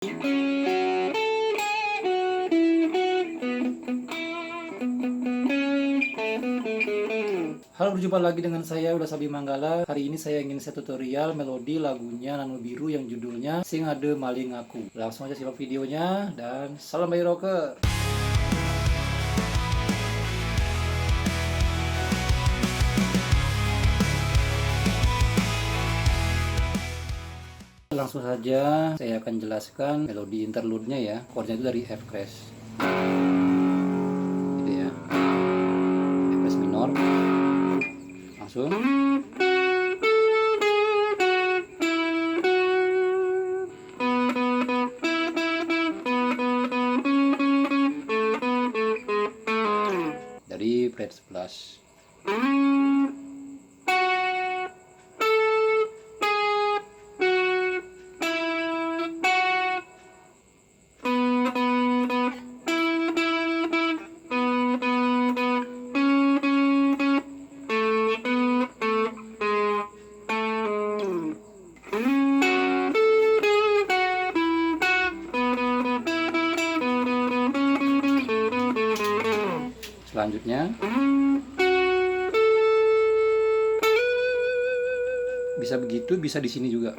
Halo, berjumpa lagi dengan saya Uda Sabi Manggala. Hari ini saya ingin tutorial melodi lagunya Nano Biru yang judulnya Sing Ade Maling Aku. Langsung aja simak videonya dan salam bayi rocker. Langsung saja saya akan jelaskan melodi interlude-nya ya. Chordnya itu dari F crash. Gitu ya. F crash minor. Langsung. Dari fret 11. Selanjutnya bisa begitu, bisa di sini juga.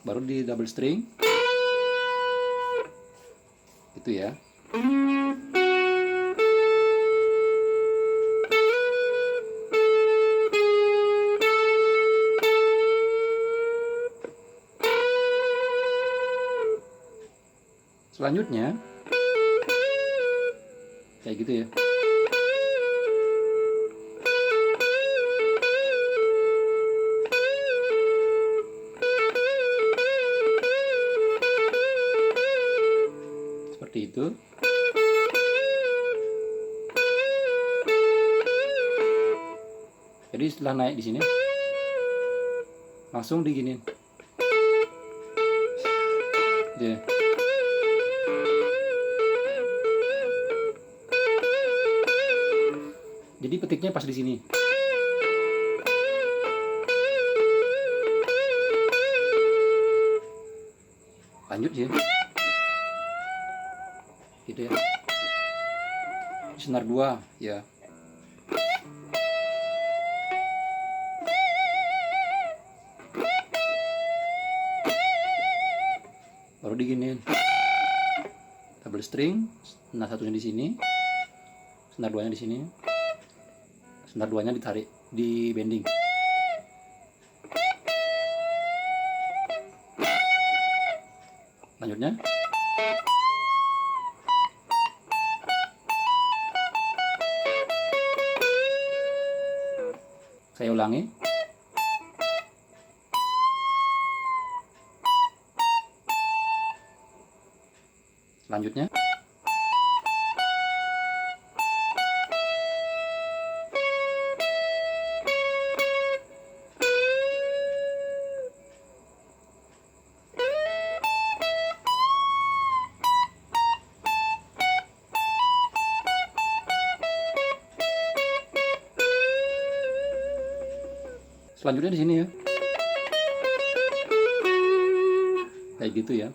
Baru di double string. Itu ya. Selanjutnya kayak gitu ya. Seperti itu. Jadi setelah naik di sini langsung diginin. Ya. Jadi petiknya pas di sini. Lanjut ya. Gitu ya. Senar 2 ya. Baru diginiin. Double string, senar satunya di sini. Senar 2-nya di sini. Senar 2-nya ditarik di bending. Lanjutnya saya ulangi. Selanjutnya di sini ya. Kayak gitu ya.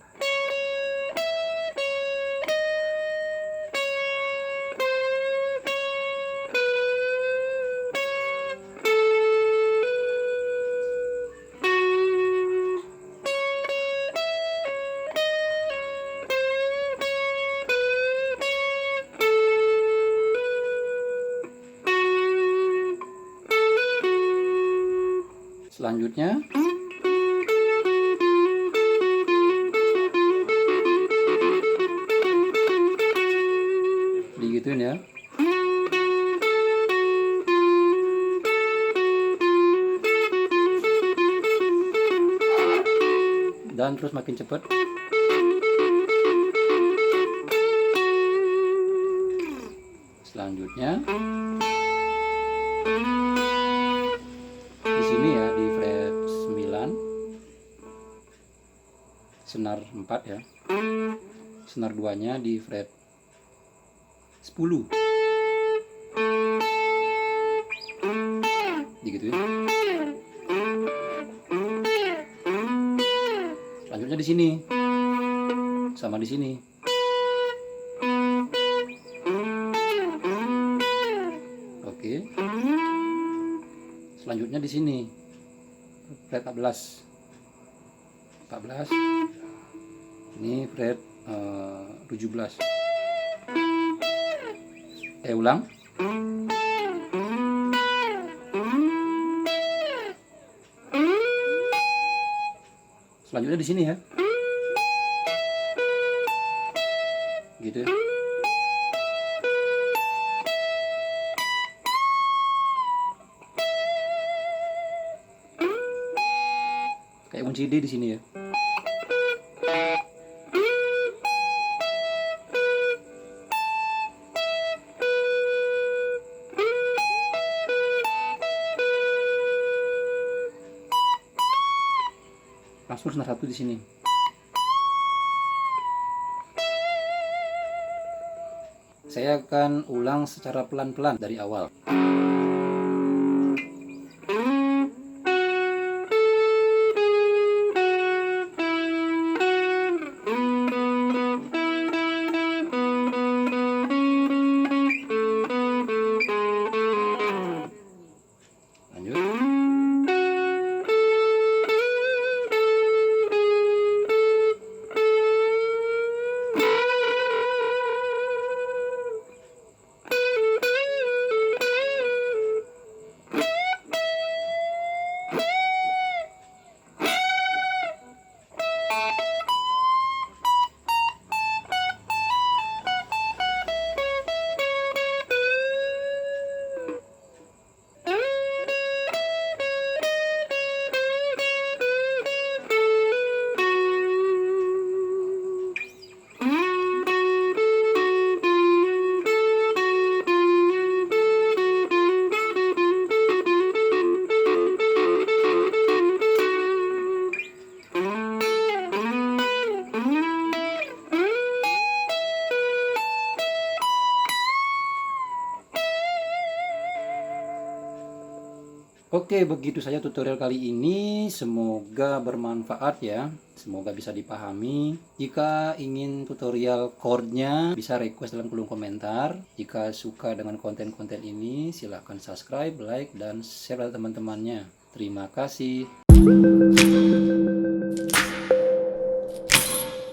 Selanjutnya digituin ya. Dan terus makin cepat. Selanjutnya di sini ya, di fret 9, senar 4 ya. Senar 2-nya di fret 10. di sini. Sama di sini. Oke. Selanjutnya di sini. Fret 14. Ini fret 17. Ulang. Selanjutnya di sini ya. Gitu. Kayak kunci D di sini ya. Langsung senar 1 di sini. Saya akan ulang secara pelan-pelan dari awal. Lanjut. Oke, begitu saja tutorial kali ini. Semoga bermanfaat ya. Semoga bisa dipahami. Jika ingin tutorial chordnya, bisa request dalam kolom komentar. Jika suka dengan konten-konten ini, silahkan subscribe, like, dan share ke teman-temannya. Terima kasih.